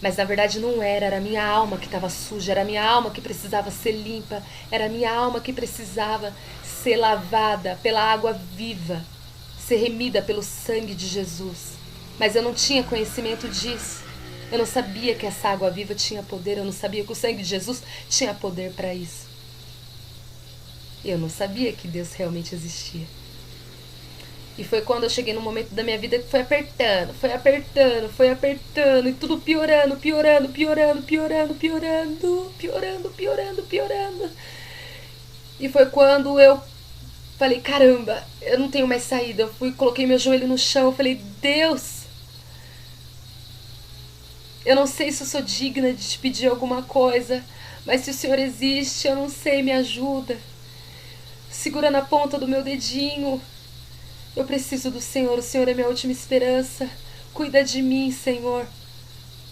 Mas na verdade não era a minha alma que estava suja, era a minha alma que precisava ser limpa, era a minha alma que precisava ser lavada pela água viva, ser remida pelo sangue de Jesus. Mas eu não tinha conhecimento disso. Eu não sabia que essa água viva tinha poder, eu não sabia que o sangue de Jesus tinha poder para isso. Eu não sabia que Deus realmente existia. E foi quando eu cheguei num momento da minha vida que foi apertando, foi apertando, foi apertando, e tudo piorando, piorando, piorando, piorando, piorando, piorando, piorando, piorando. E foi quando eu Falei, caramba, eu não tenho mais saída. Eu fui, coloquei meu joelho no chão. Eu falei, Deus, eu não sei se eu sou digna de te pedir alguma coisa, mas se o Senhor existe, eu não sei, me ajuda. Segura na ponta do meu dedinho. Eu preciso do Senhor, o Senhor é minha última esperança. Cuida de mim, Senhor.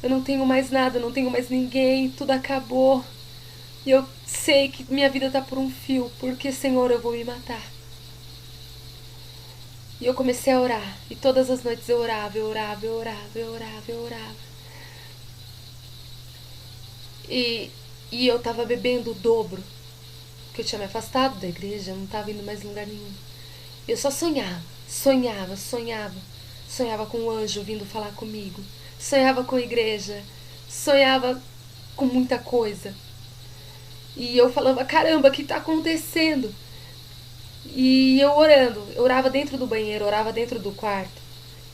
Eu não tenho mais nada, não tenho mais ninguém, tudo acabou. E eu sei que minha vida tá por um fio, porque, Senhor, eu vou me matar. E eu comecei a orar, e todas as noites eu orava, eu orava, eu orava, eu orava, eu orava. E, e eu tava bebendo o dobro, porque eu tinha me afastado da igreja, eu não tava indo mais em lugar nenhum. Eu só sonhava, sonhava, sonhava. Sonhava com um anjo vindo falar comigo. Sonhava com a igreja. Sonhava com muita coisa. E eu falava, caramba, o que tá acontecendo? E eu orando, eu orava dentro do banheiro, orava dentro do quarto.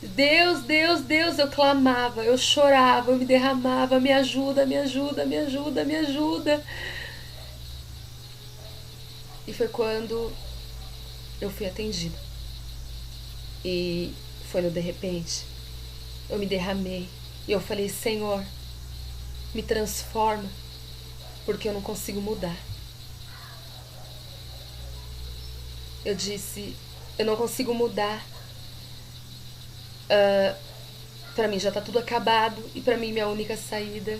Deus, Deus, Deus, eu clamava, eu chorava, eu me derramava, me ajuda, me ajuda, me ajuda, me ajuda. E foi quando eu fui atendida. E foi no de repente. Eu me derramei. E eu falei, Senhor, me transforma, porque eu não consigo mudar. Eu disse, eu não consigo mudar. Pra mim já tá tudo acabado. E pra mim minha única saída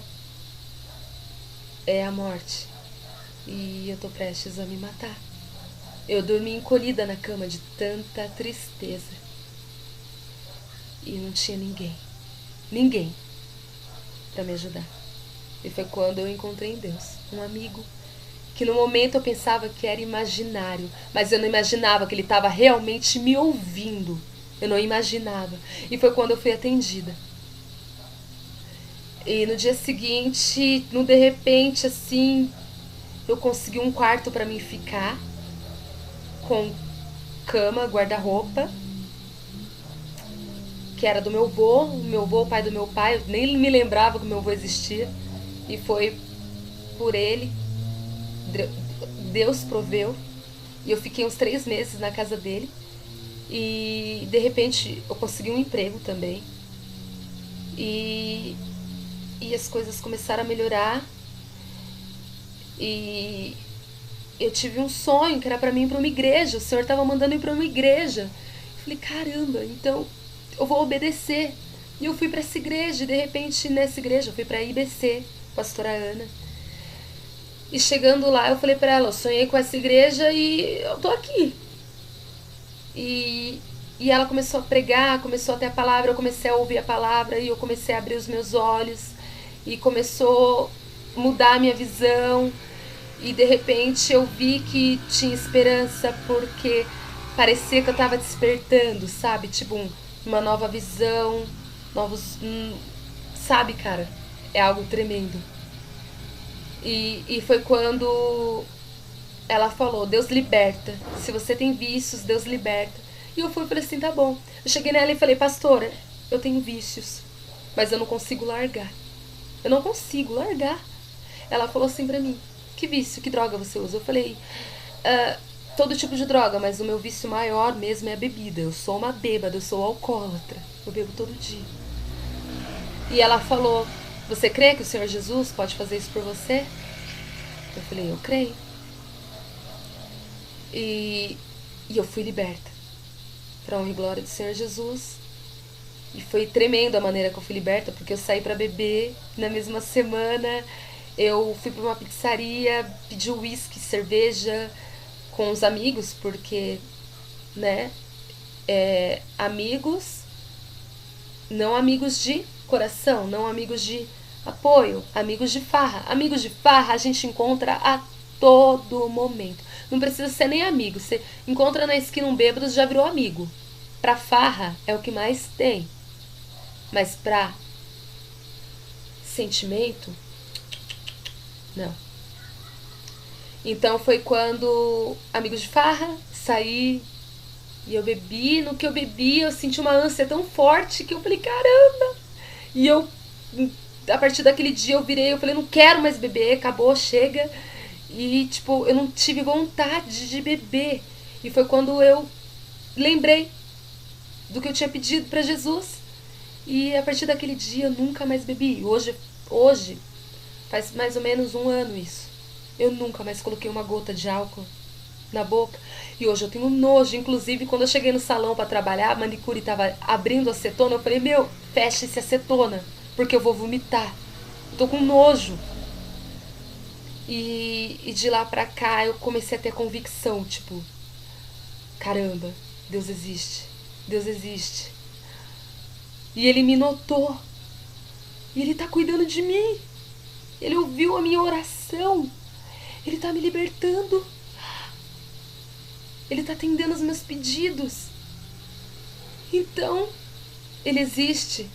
é a morte. E eu tô prestes a me matar. Eu dormi encolhida na cama de tanta tristeza. E não tinha ninguém. Ninguém pra me ajudar. E foi quando eu encontrei em Deus um amigo que no momento eu pensava que era imaginário, mas eu não imaginava que ele estava realmente me ouvindo. Eu não imaginava. E foi quando eu fui atendida. E no dia seguinte, no de repente, assim, eu consegui um quarto para mim ficar, com cama, guarda-roupa, que era do meu avô, o pai do meu pai, eu nem me lembrava que o meu avô existia. E foi por ele, Deus proveu. E eu fiquei uns 3 meses na casa dele. E de repente eu consegui um emprego também. E, e as coisas começaram a melhorar. E eu tive um sonho que era pra mim ir pra uma igreja. O Senhor tava mandando ir pra uma igreja. Eu falei, caramba, então eu vou obedecer. E eu fui pra essa igreja. E de repente nessa igreja eu fui pra IBC, pastora Ana. E chegando lá eu falei pra ela, eu sonhei com essa igreja e eu tô aqui. E, e ela começou a pregar, começou a ter a palavra, eu comecei a ouvir a palavra e eu comecei a abrir os meus olhos e começou a mudar a minha visão. E de repente eu vi que tinha esperança porque parecia que eu tava despertando, sabe? Tipo, uma nova visão, novos. Sabe, cara? É algo tremendo. E foi quando ela falou, Deus liberta. Se você tem vícios, Deus liberta. E eu fui e falei assim, tá bom. Eu cheguei nela e falei, pastora, eu tenho vícios, mas eu não consigo largar. Eu não consigo largar. Ela falou assim pra mim, que vício, que droga você usa? Eu falei, todo tipo de droga, mas o meu vício maior mesmo é a bebida. Eu sou uma bêbada, eu sou alcoólatra. Eu bebo todo dia. E ela falou, você crê que o Senhor Jesus pode fazer isso por você? Eu falei, eu creio. E eu fui liberta. Pra honra e glória do Senhor Jesus. E foi tremendo a maneira que eu fui liberta, porque eu saí pra beber. Na mesma semana eu fui pra uma pizzaria, pedi uísque, cerveja com os amigos, porque, né, amigos, não amigos de coração, não amigos de apoio, amigos de farra. Amigos de farra a gente encontra a todo momento. Não precisa ser nem amigo. Você encontra na esquina um bêbado, já virou amigo. Pra farra é o que mais tem. Mas pra sentimento, não. Então foi quando, amigos de farra, saí e eu bebi. No que eu bebi, eu senti uma ânsia tão forte que eu falei, caramba! E eu, a partir daquele dia, eu virei, eu falei, não quero mais beber, acabou, chega. E, tipo, eu não tive vontade de beber. E foi quando eu lembrei do que eu tinha pedido para Jesus. E a partir daquele dia eu nunca mais bebi. Hoje faz mais ou menos 1 ano isso. Eu nunca mais coloquei uma gota de álcool na boca. E hoje eu tenho nojo. Inclusive, quando eu cheguei no salão para trabalhar, a manicure tava abrindo acetona. Eu falei, meu, fecha esse acetona, porque eu vou vomitar. Eu tô com nojo. E de lá pra cá eu comecei a ter convicção, tipo, caramba, Deus existe. Deus existe. E ele me notou. E ele tá cuidando de mim. Ele ouviu a minha oração. Ele tá me libertando. Ele tá atendendo os meus pedidos. Então, ele existe.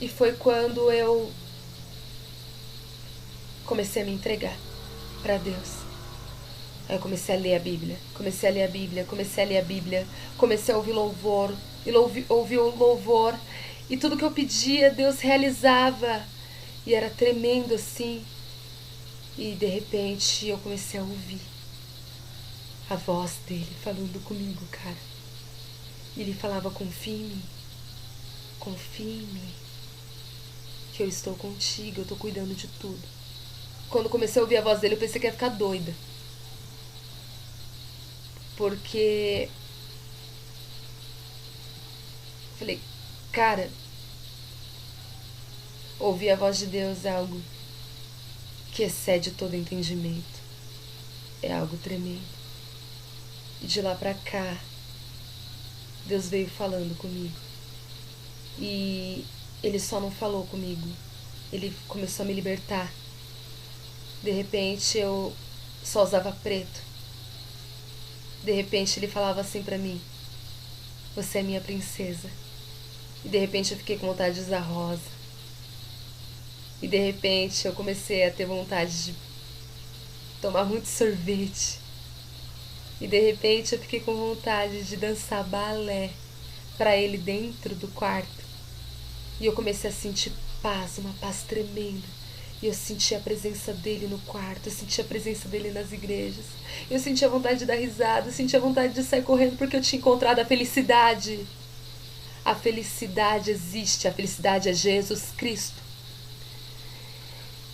E foi quando eu comecei a me entregar para Deus. Aí eu comecei a ler a Bíblia. Comecei a ouvir louvor. E ouvi o louvor. E tudo que eu pedia, Deus realizava. E era tremendo assim. E de repente eu comecei a ouvir a voz dele falando comigo, cara. E ele falava, confia em mim. Confia em mim. Que eu estou contigo, eu estou cuidando de tudo. Quando comecei a ouvir a voz dele, eu pensei que ia ficar doida. Porque falei, cara, ouvir a voz de Deus é algo que excede todo entendimento. É algo tremendo. E de lá pra cá, Deus veio falando comigo. E ele só não falou comigo. Ele começou a me libertar. De repente eu só usava preto. De repente ele falava assim pra mim, você é minha princesa. E de repente eu fiquei com vontade de usar rosa. E de repente eu comecei a ter vontade de tomar muito sorvete. E de repente eu fiquei com vontade de dançar balé pra ele dentro do quarto. E eu comecei a sentir paz, uma paz tremenda. E eu senti a presença dele no quarto, eu senti a presença dele nas igrejas. Eu senti a vontade de dar risada, eu senti a vontade de sair correndo porque eu tinha encontrado a felicidade. A felicidade existe, a felicidade é Jesus Cristo.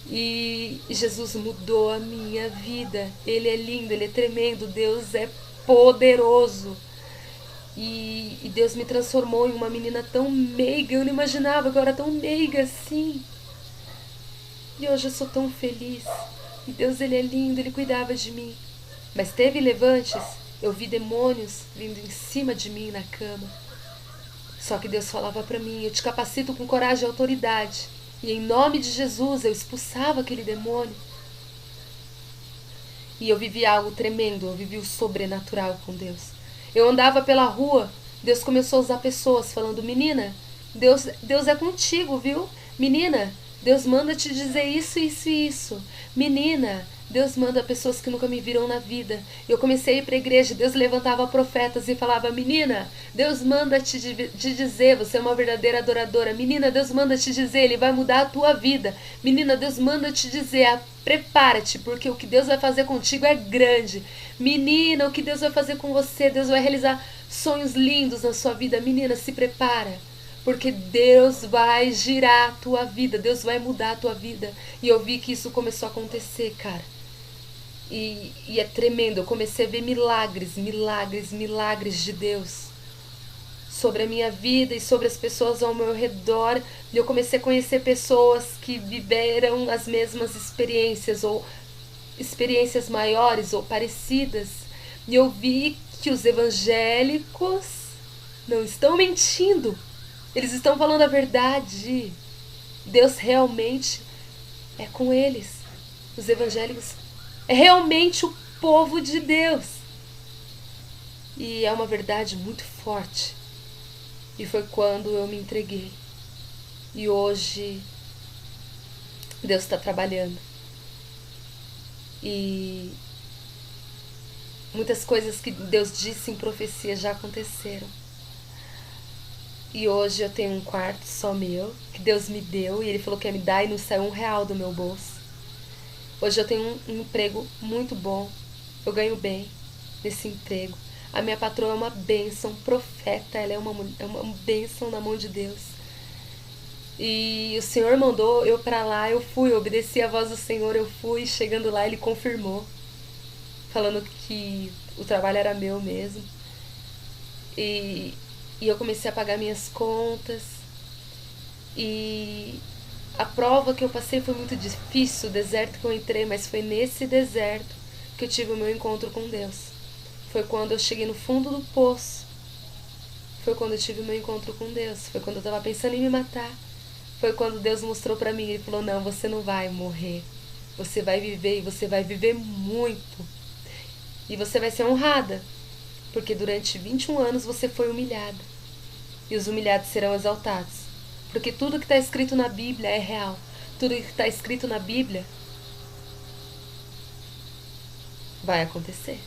E Jesus mudou a minha vida. Ele é lindo, ele é tremendo, Deus é poderoso. E Deus me transformou em uma menina tão meiga, eu não imaginava que eu era tão meiga assim. E hoje eu sou tão feliz. E Deus, ele é lindo, ele cuidava de mim. Mas teve levantes, eu vi demônios vindo em cima de mim na cama. Só que Deus falava pra mim, eu te capacito com coragem e autoridade. E em nome de Jesus eu expulsava aquele demônio. E eu vivi algo tremendo, eu vivi o sobrenatural com Deus. Eu andava pela rua, Deus começou a usar pessoas falando, menina, Deus é contigo, viu? Menina, Deus manda te dizer isso, isso e isso. Menina, Deus manda pessoas que nunca me viram na vida. Eu comecei a ir para a igreja, Deus levantava profetas e falava, menina, Deus manda te dizer, você é uma verdadeira adoradora. Menina, Deus manda te dizer, Ele vai mudar a tua vida. Menina, Deus manda te dizer, prepara-te, porque o que Deus vai fazer contigo é grande. Menina, o que Deus vai fazer com você, Deus vai realizar sonhos lindos na sua vida. Menina, se prepara. Porque Deus vai girar a tua vida, Deus vai mudar a tua vida. E eu vi que isso começou a acontecer, cara. E é tremendo, eu comecei a ver milagres, milagres, milagres de Deus sobre a minha vida e sobre as pessoas ao meu redor. E eu comecei a conhecer pessoas que viveram as mesmas experiências, ou experiências maiores ou parecidas. E eu vi que os evangélicos não estão mentindo. Eles estão falando a verdade. Deus realmente é com eles. Os evangélicos é realmente o povo de Deus. E é uma verdade muito forte. E foi quando eu me entreguei. E hoje Deus está trabalhando. E muitas coisas que Deus disse em profecia já aconteceram. E hoje eu tenho um quarto só meu, que Deus me deu, e Ele falou que ia me dar e não saiu R$1 do meu bolso. Hoje eu tenho um emprego muito bom, eu ganho bem, nesse emprego. A minha patroa é uma bênção, profeta, ela é uma bênção na mão de Deus. E o Senhor mandou eu pra lá, eu fui, eu obedeci a voz do Senhor, eu fui, chegando lá ele confirmou, falando que o trabalho era meu mesmo. E, e eu comecei a pagar minhas contas. E a prova que eu passei foi muito difícil, o deserto que eu entrei, mas foi nesse deserto que eu tive o meu encontro com Deus. Foi quando eu cheguei no fundo do poço. Foi quando eu tive o meu encontro com Deus. Foi quando eu estava pensando em me matar. Foi quando Deus mostrou pra mim, ele falou, não, você não vai morrer. Você vai viver e você vai viver muito. E você vai ser honrada. Porque durante 21 anos você foi humilhada. E os humilhados serão exaltados. Porque tudo que está escrito na Bíblia é real. Tudo que está escrito na Bíblia vai acontecer.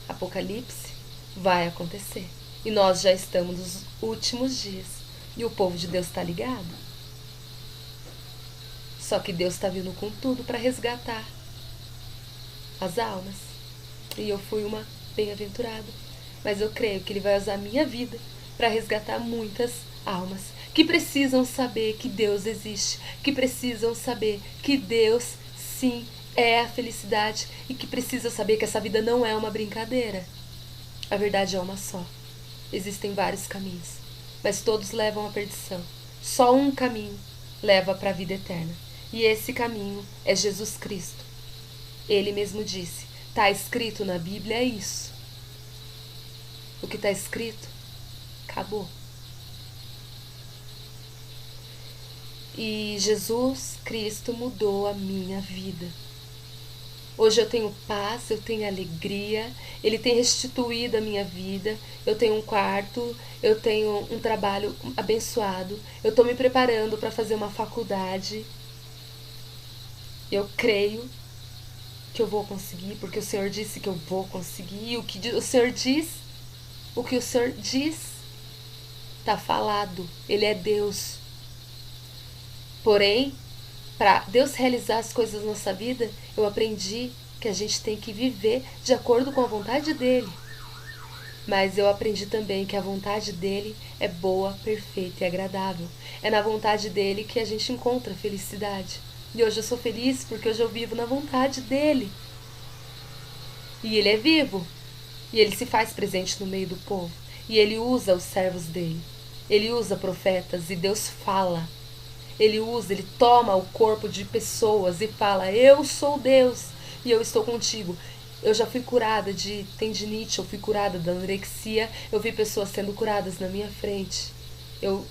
Apocalipse vai acontecer. E nós já estamos nos últimos dias. E o povo de Deus está ligado. Só que Deus está vindo com tudo para resgatar as almas. E eu fui uma bem-aventurada. Mas eu creio que Ele vai usar a minha vida para resgatar muitas almas que precisam saber que Deus existe, que precisam saber que Deus, sim, é a felicidade e que precisam saber que essa vida não é uma brincadeira. A verdade é uma só. Existem vários caminhos, mas todos levam à perdição. Só um caminho leva para a vida eterna. E esse caminho é Jesus Cristo. Ele mesmo disse, está escrito na Bíblia, é isso. O que está escrito, acabou. E Jesus Cristo mudou a minha vida. Hoje eu tenho paz, eu tenho alegria, Ele tem restituído a minha vida, eu tenho um quarto, eu tenho um trabalho abençoado, eu estou me preparando para fazer uma faculdade. Eu creio que eu vou conseguir, porque o Senhor disse que eu vou conseguir. O que o Senhor diz, está falado. Ele é Deus. Porém, para Deus realizar as coisas na nossa vida, eu aprendi que a gente tem que viver de acordo com a vontade dEle. Mas eu aprendi também que a vontade dEle é boa, perfeita e agradável. É na vontade dEle que a gente encontra a felicidade. E hoje eu sou feliz porque hoje eu vivo na vontade dEle. E Ele é vivo. E Ele se faz presente no meio do povo. E Ele usa os servos dEle. Ele usa profetas e Deus fala. Ele toma o corpo de pessoas e fala, eu sou Deus e eu estou contigo. Eu já fui curada de tendinite, eu fui curada da anorexia, eu vi pessoas sendo curadas na minha frente. Eu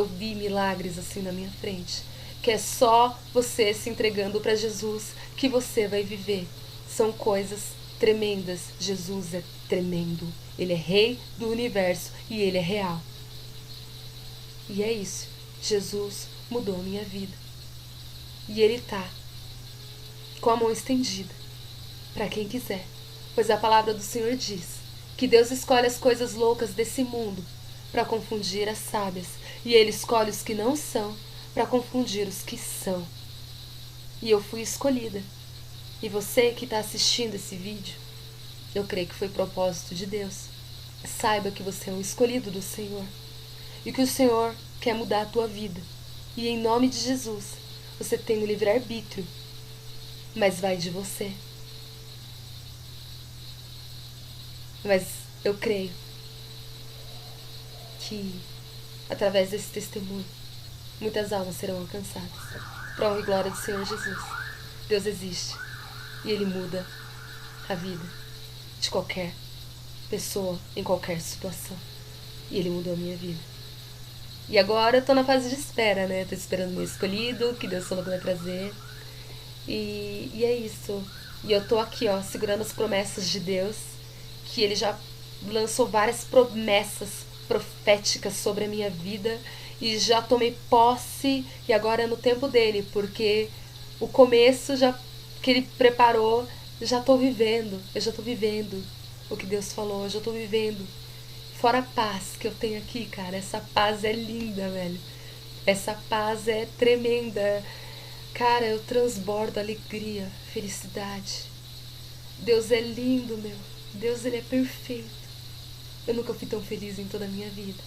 vi milagres assim na minha frente. Que é só você se entregando para Jesus que você vai viver. São coisas tremendas. Jesus é tremendo. Ele é rei do universo e ele é real. E é isso. Jesus mudou a minha vida. E Ele está com a mão estendida para quem quiser. Pois a palavra do Senhor diz que Deus escolhe as coisas loucas desse mundo para confundir as sábias. E Ele escolhe os que não são para confundir os que são. E eu fui escolhida. E você que está assistindo esse vídeo, eu creio que foi propósito de Deus. Saiba que você é um escolhido do Senhor. E que o Senhor quer mudar a tua vida. E em nome de Jesus, você tem o livre-arbítrio. Mas vai de você. Mas eu creio que através desse testemunho, muitas almas serão alcançadas. Para a honra e glória do Senhor Jesus. Deus existe. E Ele muda a vida de qualquer pessoa, em qualquer situação. E Ele mudou a minha vida. E agora eu tô na fase de espera, né? Tô esperando o meu escolhido, que Deus falou que vai trazer. E é isso. E eu tô aqui, ó, segurando as promessas de Deus, que Ele já lançou várias promessas proféticas sobre a minha vida. E já tomei posse, e agora é no tempo dEle, porque o começo já que Ele preparou, eu já tô vivendo. Eu já tô vivendo o que Deus falou, eu já tô vivendo. Fora a paz que eu tenho aqui, cara. Essa paz é linda, velho. Essa paz é tremenda. Cara, eu transbordo alegria, felicidade. Deus é lindo, meu. Deus, Ele é perfeito. Eu nunca fui tão feliz em toda a minha vida.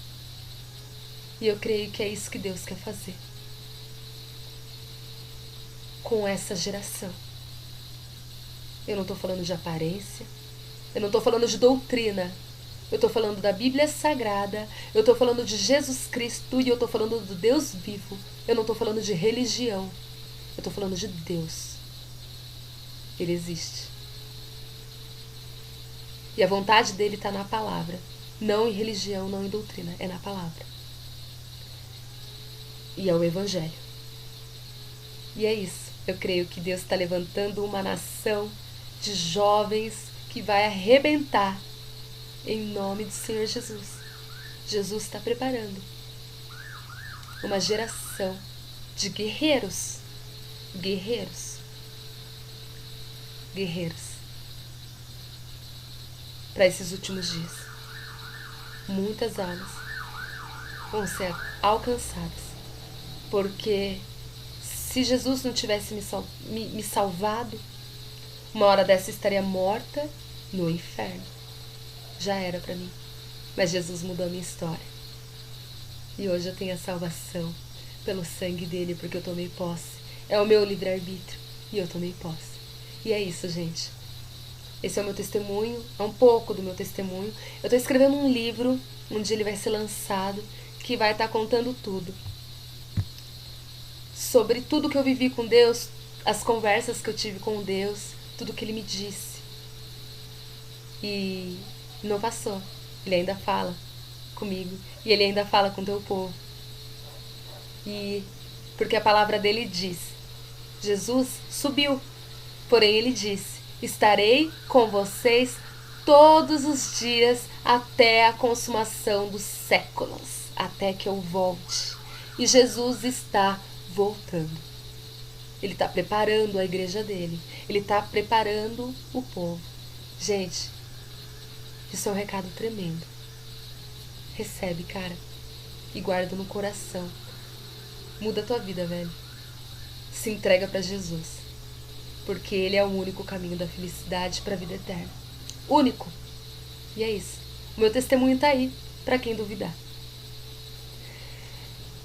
E eu creio que é isso que Deus quer fazer com essa geração. Eu não estou falando de aparência, eu não estou falando de doutrina, eu estou falando da Bíblia Sagrada, eu estou falando de Jesus Cristo e eu estou falando do Deus vivo. Eu não estou falando de religião, eu estou falando de Deus. Ele existe. E a vontade dele está na palavra, não em religião, não em doutrina, é na palavra. E é o Evangelho. E é isso. Eu creio que Deus está levantando uma nação de jovens que vai arrebentar em nome do Senhor Jesus. Jesus está preparando uma geração de guerreiros. Guerreiros. Guerreiros. Para esses últimos dias. Muitas almas vão ser alcançadas. Porque se Jesus não tivesse me salvado, uma hora dessa eu estaria morta no inferno. Já era para mim. Mas Jesus mudou a minha história. E hoje eu tenho a salvação pelo sangue dele, porque eu tomei posse. É o meu livre-arbítrio e eu tomei posse. E é isso, gente. Esse é o meu testemunho, é um pouco do meu testemunho. Eu estou escrevendo um livro, um dia ele vai ser lançado, que vai estar contando tudo. Sobre tudo que eu vivi com Deus, as conversas que eu tive com Deus, tudo que Ele me disse. E não passou. Ele ainda fala comigo. E Ele ainda fala com o teu povo. E porque a palavra dele diz, Jesus subiu, porém Ele disse, estarei com vocês todos os dias até a consumação dos séculos, até que eu volte. E Jesus está voltando. Ele está preparando a igreja dele. Ele está preparando o povo. Gente, isso é um recado tremendo. Recebe, cara. E guarda no coração. Muda a tua vida, velho. Se entrega para Jesus. Porque Ele é o único caminho da felicidade para a vida eterna. Único. E é isso. O meu testemunho está aí, para quem duvidar.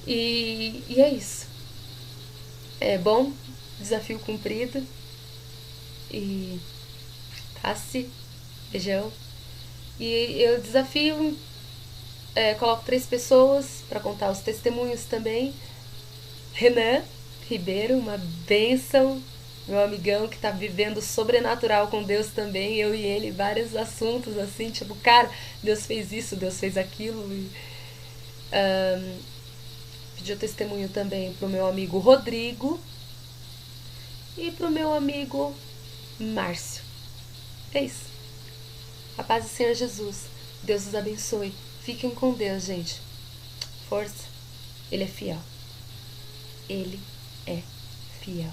E é isso. É bom, desafio cumprido. E passe, beijão. E eu desafio, coloco 3 pessoas para contar os testemunhos também. Renan Ribeiro, uma bênção, meu amigão que tá vivendo sobrenatural com Deus também, eu e ele, vários assuntos assim, tipo, cara, Deus fez isso, Deus fez aquilo. Pedi o testemunho também pro meu amigo Rodrigo e pro meu amigo Márcio. É isso. A paz do Senhor Jesus. Deus os abençoe. Fiquem com Deus, gente. Força. Ele é fiel. Ele é fiel.